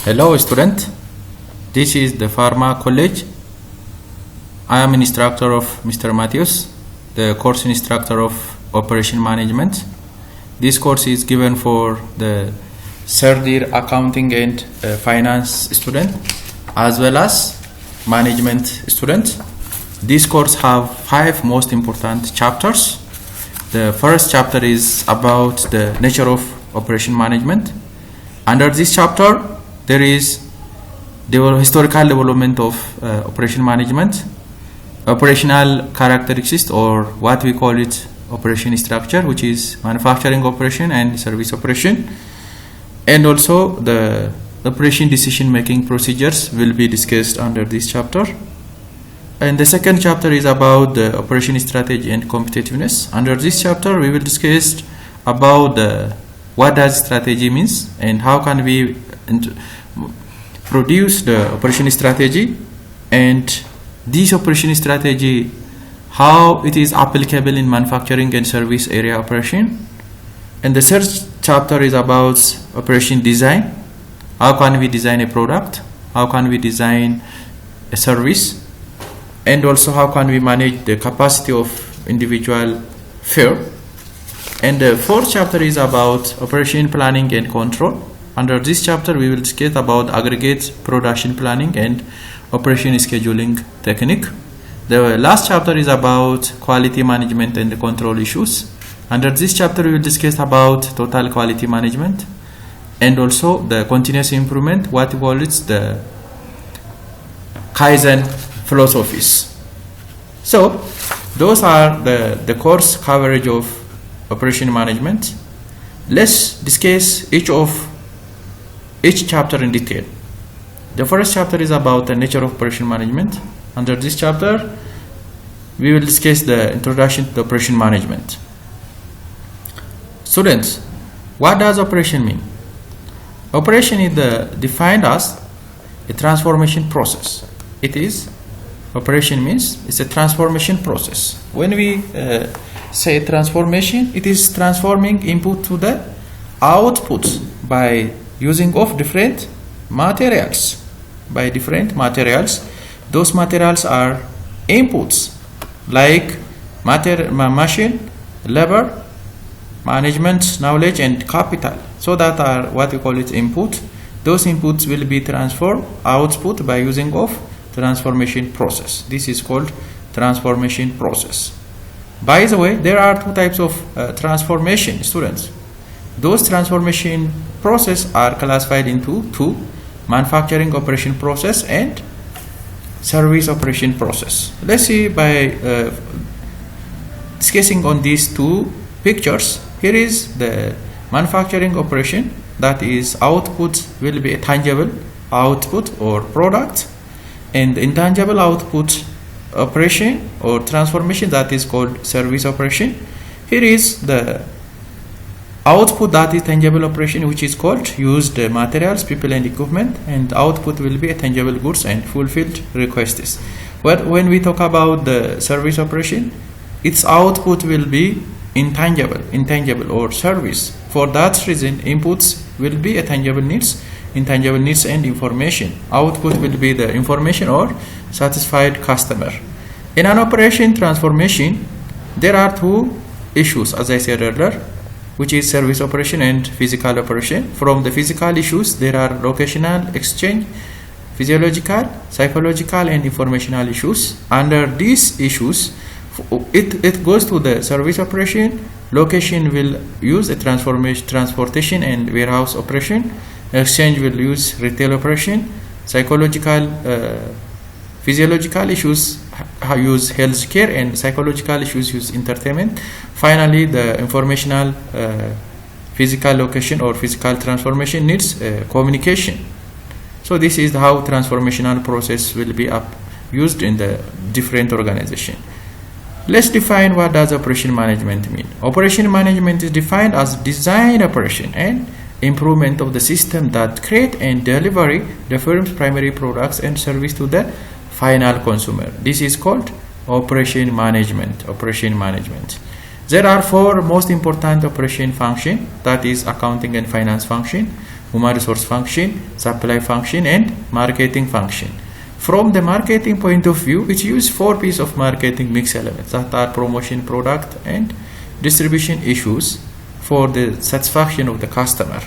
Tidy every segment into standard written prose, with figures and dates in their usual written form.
Hello student, this is the Pharma College. I am an instructor of Mr. Matthews, the course instructor of Operation Management. This course is given for the third year accounting and finance student as well as management student. This course have 5 most important chapters. The first chapter is about the nature of operation management. Under this chapter there is the historical development of operation management, operational characteristics, or what we call it operation structure, which is manufacturing operation and service operation, and also the operation decision making procedures will be discussed under this chapter. And the second chapter is about the operation strategy and competitiveness. Under this chapter we will discuss about what does strategy means and how can we produce the operation strategy, and this operation strategy how it is applicable in manufacturing and service area operation. And the third chapter is about operation design. How can we design a product, how can we design a service, and also how can we manage the capacity of individual firm. And the fourth chapter is about operation planning and control. Under this chapter we will discuss about aggregate production planning and operation scheduling technique. The last chapter is about quality management and control issues. Under this chapter we will discuss about total quality management and also the continuous improvement, what we call it the Kaizen philosophies. So those are the course coverage of operation management. Let's discuss each chapter in detail. The first chapter is about the nature of operation management. Under this chapter we will discuss the introduction to operation management. Students, what does operation mean? Operation is defined as a transformation process. Operation means it's a transformation process. When we say transformation, it is transforming input to the output by using of different materials. Those materials are inputs like machine, labor, management, knowledge, and capital. So that are what we call it input. Those inputs will be transformed output by using of transformation process. This is called transformation process. By the way, there are 2 types of transformation, students. Those transformation process are classified into 2: manufacturing operation process and service operation process. Let's see by discussing on these 2 pictures. Here is the manufacturing operation, that is output will be a tangible output or product, and intangible output operation or transformation, that is called service operation. Here is the output, that is tangible operation, which is called used materials, people and equipment, and output will be tangible goods and fulfilled requests. But when we talk about the service operation, its output will be intangible or service. For that reason, inputs will be tangible needs, intangible needs and information. Output will be the information or satisfied customer. In an operation transformation, there are 2 issues, as I said earlier, which is service operation and physical operation. From the physical issues, there are locational exchange, physiological, psychological, and informational issues. Under these issues, it goes to the service operation. Location will use a transportation and warehouse operation. Exchange will use retail operation. Psychological, physiological issues use healthcare, and psychological issues use entertainment. Finally, the informational physical location or physical transformation needs communication. So this is how transformational process will be used in the different organization. Let's define what does operation management mean. Operation management is defined as design, operation, and improvement of the system that create and deliver the firm's primary products and service to the final consumer. This is called operation management. There are 4 most important operation function, that is accounting and finance function. human resource function, supply function, and marketing function. From the marketing point of view, it uses 4 pieces of marketing mix elements that are promotion, product, and distribution issues for the satisfaction of the customer.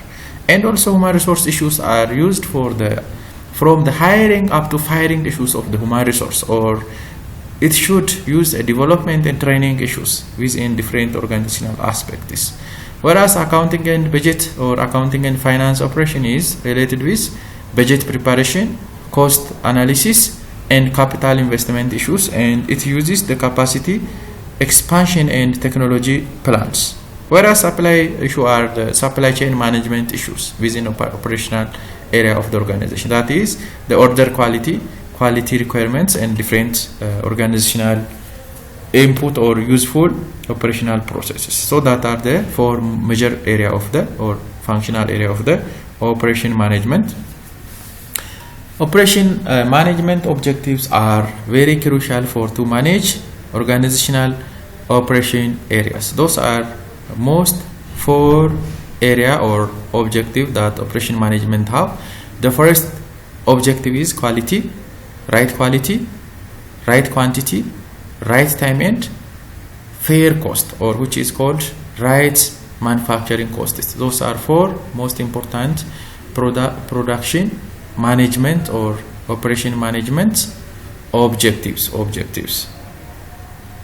And also human resource issues are used from the hiring up to firing issues of the human resource, or it should use a development and training issues within different organizational aspects. Whereas accounting and budget or accounting and finance operation is related with budget preparation, cost analysis, and capital investment issues, and it uses the capacity expansion and technology plans. Whereas supply issue are the supply chain management issues within operational area of the organization. That is the order quality requirements, and different organizational input or useful operational processes. So that are the 4 major area of the or functional area of the operation management. Operation management objectives are very crucial to manage organizational operation areas. Those are most 4 area or objective that operation management have. The first objective is quality, right quantity, right time, and fair cost, or which is called right manufacturing costs. Those are 4 most important production management or operation management objectives.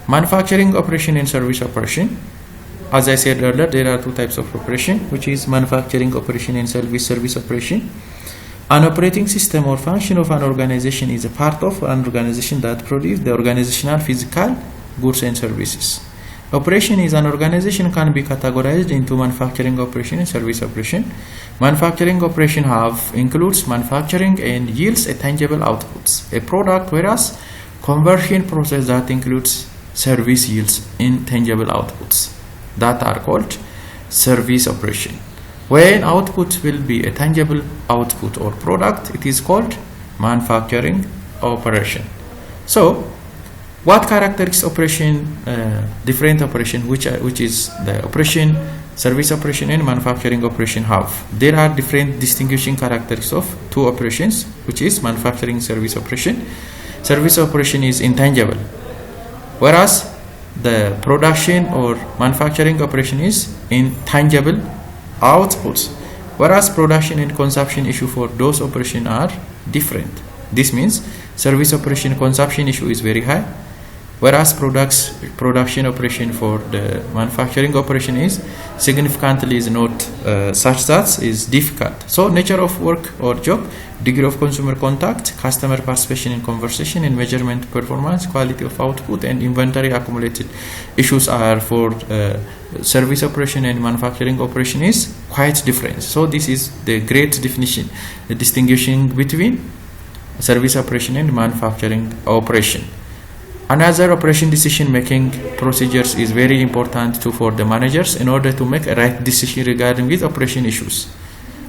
Manufacturing operation and service operation. As I said earlier, there are 2 types of operation, which is manufacturing operation and service operation. An operating system or function of an organization is a part of an organization that produces the organizational physical goods and services. Operation is an organization can be categorized into manufacturing operation and service operation. Manufacturing operation includes manufacturing and yields a tangible outputs, a product, whereas conversion process that includes service yields intangible outputs that are called service operation. When output will be a tangible output or product, it is called manufacturing operation. So what characteristics operation, different operation, which is the operation, service operation, and manufacturing operation have? There are different distinguishing characteristics of 2 operations, which is manufacturing service operation. Service operation is intangible, whereas the production or manufacturing operation is intangible outputs, whereas production and consumption issue for those operations are different. This means service operation consumption issue is very high, whereas production operation for the manufacturing operation is significantly is not such that is difficult. So nature of work or job, degree of consumer contact, customer participation in conversation, and measurement performance, quality of output, and inventory accumulated issues are for service operation and manufacturing operation is quite different. So this is the great definition, the distinguishing between service operation and manufacturing operation. Another operation decision making procedures is very important for the managers in order to make a right decision regarding with operation issues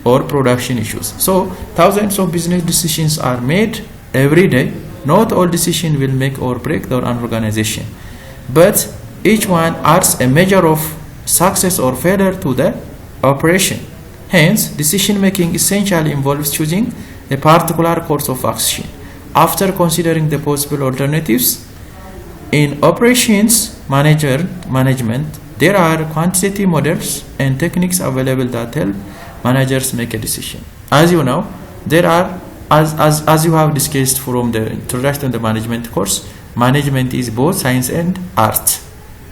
or production issues. So thousands of business decisions are made every day. Not all decisions will make or break their organization, but each one adds a measure of success or failure to the operation. Hence, decision making essentially involves choosing a particular course of action after considering the possible alternatives. In operations management, there are quantitative models and techniques available that help managers make a decision. As you know, there are, as you have discussed from the introduction to the management course, management is both science and art.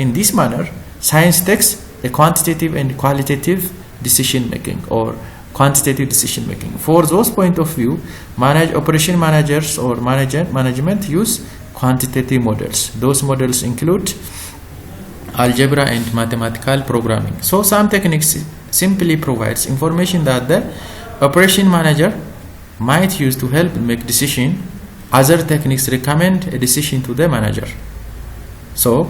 In this manner, science takes a quantitative and qualitative decision making or quantitative decision making. For those point of view, operation managers or management use quantitative models. Those models include algebra and mathematical programming. So some techniques simply provides information that the operation manager might use to help make decision. Other techniques recommend a decision to the manager. So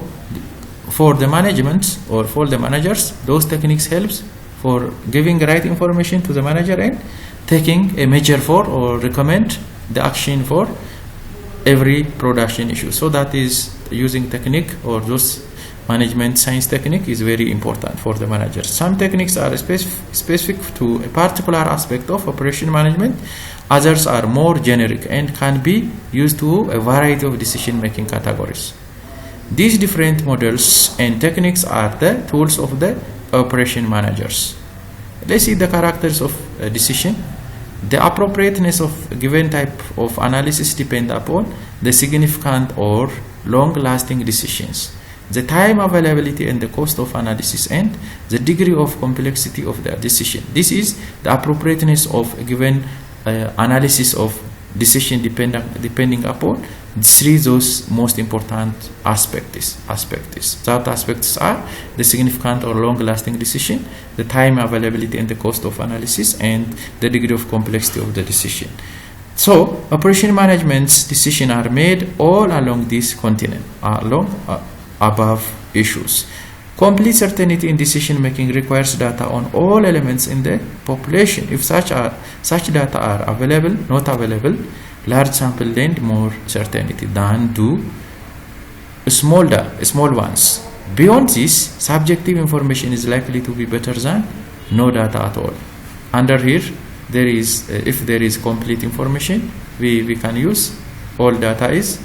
for the management or for the managers, those techniques helps for giving right information to the manager and taking a measure for or recommend the action for every production issue. So that is using technique or those management science technique is very important for the manager. Some techniques are specific to a particular aspect of operation management. Others are more generic and can be used to a variety of decision-making categories. These different models and techniques are the tools of the operation managers. Let's see the characters of a decision. The appropriateness of a given type of analysis depends upon the significant or long-lasting decisions, the time availability and the cost of analysis, and the degree of complexity of the decision. This is the appropriateness of a given analysis of decision depending upon those most important aspects. That aspects are the significant or long-lasting decision, the time availability and the cost of analysis, and the degree of complexity of the decision. So, operation management's decisions are made all along this continent, above issues. Complete certainty in decision making requires data on all elements in the population. If such data are available, not available, large sample lend more certainty than do small ones. Beyond this, subjective information is likely to be better than no data at all. Under here, there is if there is complete information, we can use all data is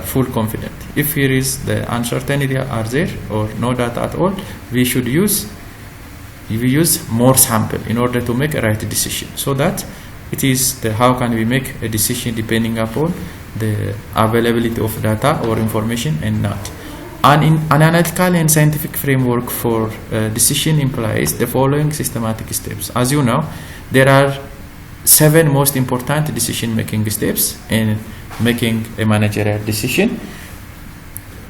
full confident. If here is the uncertainty are there or no data at all, we use more sample in order to make a right decision. So that it is how can we make a decision depending upon the availability of data or information and not. An analytical and scientific framework for decision implies the following systematic steps. As you know, there are 7 most important decision making steps in making a managerial decision.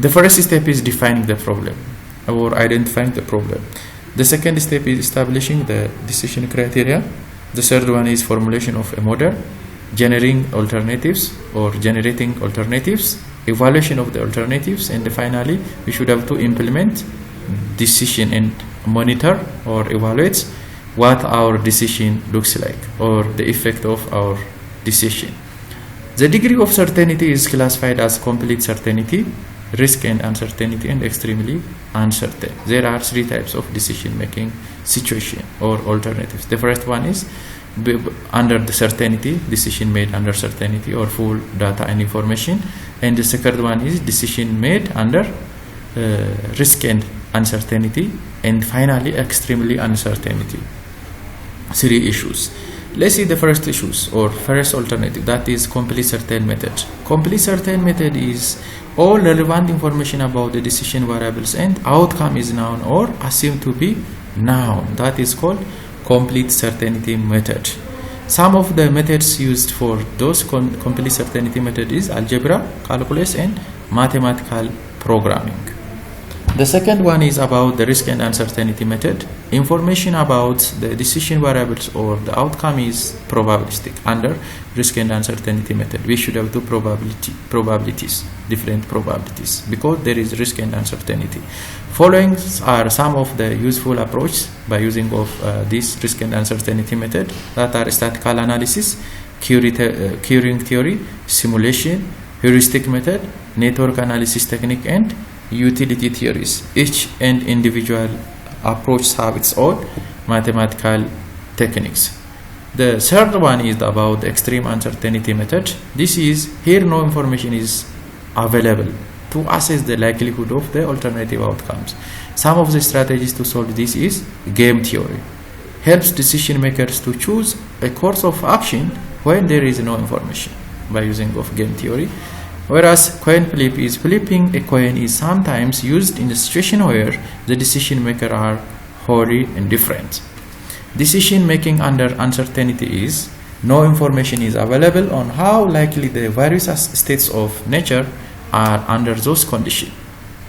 The first step is defining the problem or identifying the problem. The second step is establishing the decision criteria. The third one is formulation of a model, generating alternatives, evaluation of the alternatives, and finally we should have to implement decision and monitor or evaluate what our decision looks like or the effect of our decision. The degree of certainty is classified as complete certainty, risk and uncertainty, and extremely uncertain. There are 3 types of decision making situation or alternatives. The first one is under the certainty, decision made under certainty or full data and information, and the second one is decision made under risk and uncertainty, and finally extremely uncertainty. 3 issues. Let's see the first issues or first alternative, that is complete certain method. Complete certain method is all relevant information about the decision variables and outcome is known or assumed to be known. That is called complete certainty method. Some of the methods used for those complete certainty method is algebra, calculus, and mathematical programming. The second one is about the risk and uncertainty method. Information about the decision variables or the outcome is probabilistic. Under risk and uncertainty method, we should have 2 probabilities, different probabilities, because there is risk and uncertainty. Following are some of the useful approaches by using of this risk and uncertainty method, that are statistical analysis, Curing theory, simulation, heuristic method, network analysis technique, and utility theories. Each and individual approach have its own mathematical techniques. The third one is about the extreme uncertainty method. This is here no information is available to assess the likelihood of the alternative outcomes. Some of the strategies to solve this is game theory. Helps decision makers to choose a course of action when there is no information by using of game theory. Whereas coin flip is flipping a coin is sometimes used in a situation where the decision maker are wholly indifferent. Decision making under uncertainty is no information is available on how likely the various states of nature are under those conditions.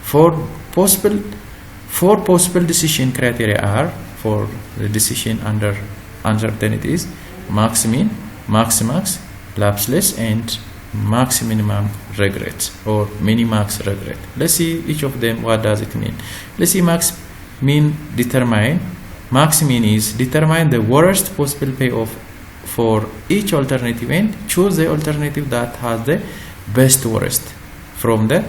Four possible decision criteria are for the decision under uncertainty is max min, max max, lapseless, and max minimum regret or minimax regret. Let's see each of them. What does it mean? Let's see max min determine. Max min is determine the worst possible payoff for each alternative and choose the alternative that has the best worst from the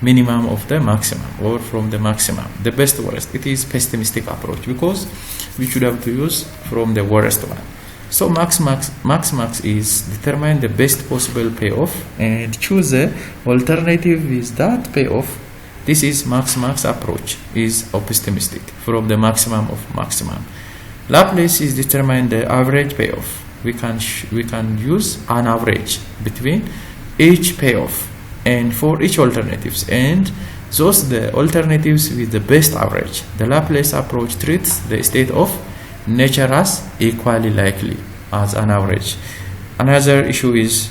minimum of the maximum, or from the maximum, the best worst. It is pessimistic approach, because we should have to use from the worst one. So max is determine the best possible payoff and choose the alternative with that payoff. This is max approach, is optimistic, from the maximum of maximum. Laplace is determine the average payoff. We can use an average between each payoff and for each alternatives, and those the alternatives with the best average. The Laplace approach treats the state of nature as equally likely as an average. Another issue is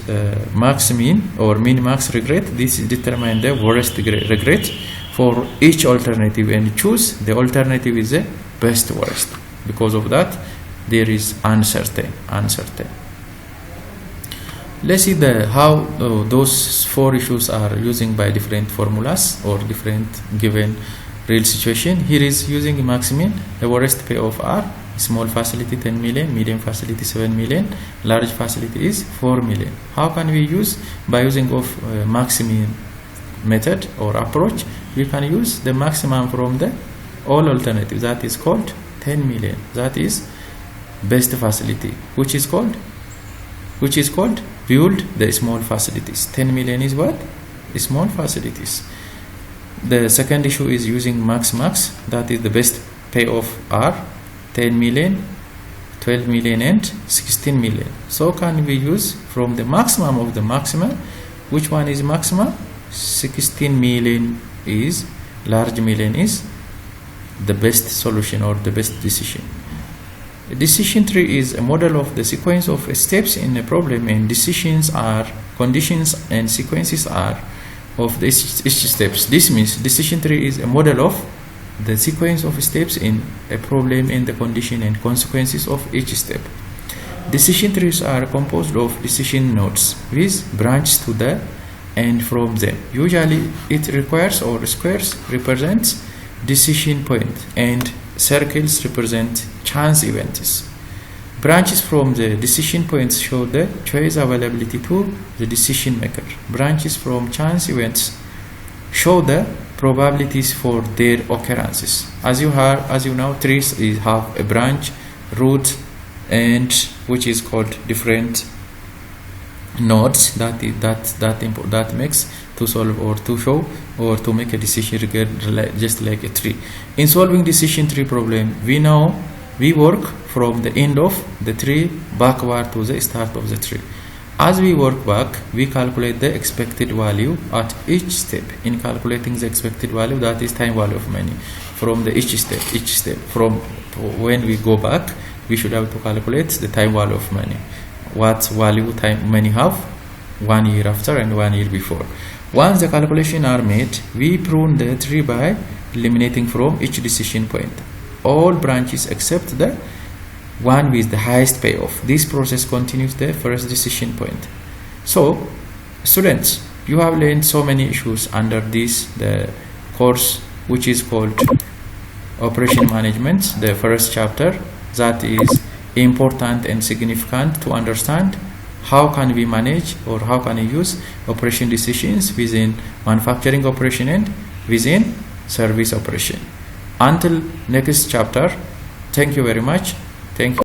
max mean or min-max regret. This is determine the worst regret for each alternative and choose the alternative is the best worst. Because of that, there is uncertain. Let's see how those four issues are using by different formulas or different given real situation. Here is using maximin. The worst payoff are small facility 10 million, medium facility 7 million, large facility is 4 million. How can we use? By using of maximin method or approach, we can use the maximum from the all alternatives. That is called 10 million. That is best facility, which is called build the small facilities. 10 million is what? Small facilities. The second issue is using max. That is the best payoff are 10 million, 12 million and 16 million. So can we use from the maximum of the maximum? Which one is maximum? 16 million is large million is the best solution or the best decision. A decision tree is a model of the sequence of steps in a problem, and decisions are conditions and sequences are of the each steps. This means decision tree is a model of the sequence of steps in a problem and the condition and consequences of each step. Decision trees are composed of decision nodes with branches to the and from them. Usually it requires or squares represents decision point and circles represent chance events. Branches from the decision points show the choice availability to the decision maker. Branches from chance events show the probabilities for their occurrences. As you know, trees have a branch, root, and which is called different nodes that makes to solve or to show or to make a decision just like a tree. In solving decision tree problem, we work from the end of the tree backward to the start of the tree. As we work back, we calculate the expected value at each step. In calculating the expected value, that is time value of money. From the each step, from when we go back, we should have to calculate the time value of money. What value time money have 1 year after and 1 year before. Once the calculations are made, we prune the tree by eliminating from each decision point all branches except the one with the highest payoff. This process continues the first decision point. So, students, you have learned so many issues under the course, which is called Operation Management, the first chapter. That is important and significant to understand how can we manage or how can we use operation decisions within manufacturing operation and within service operation. Until next chapter, thank you very much. Thank you.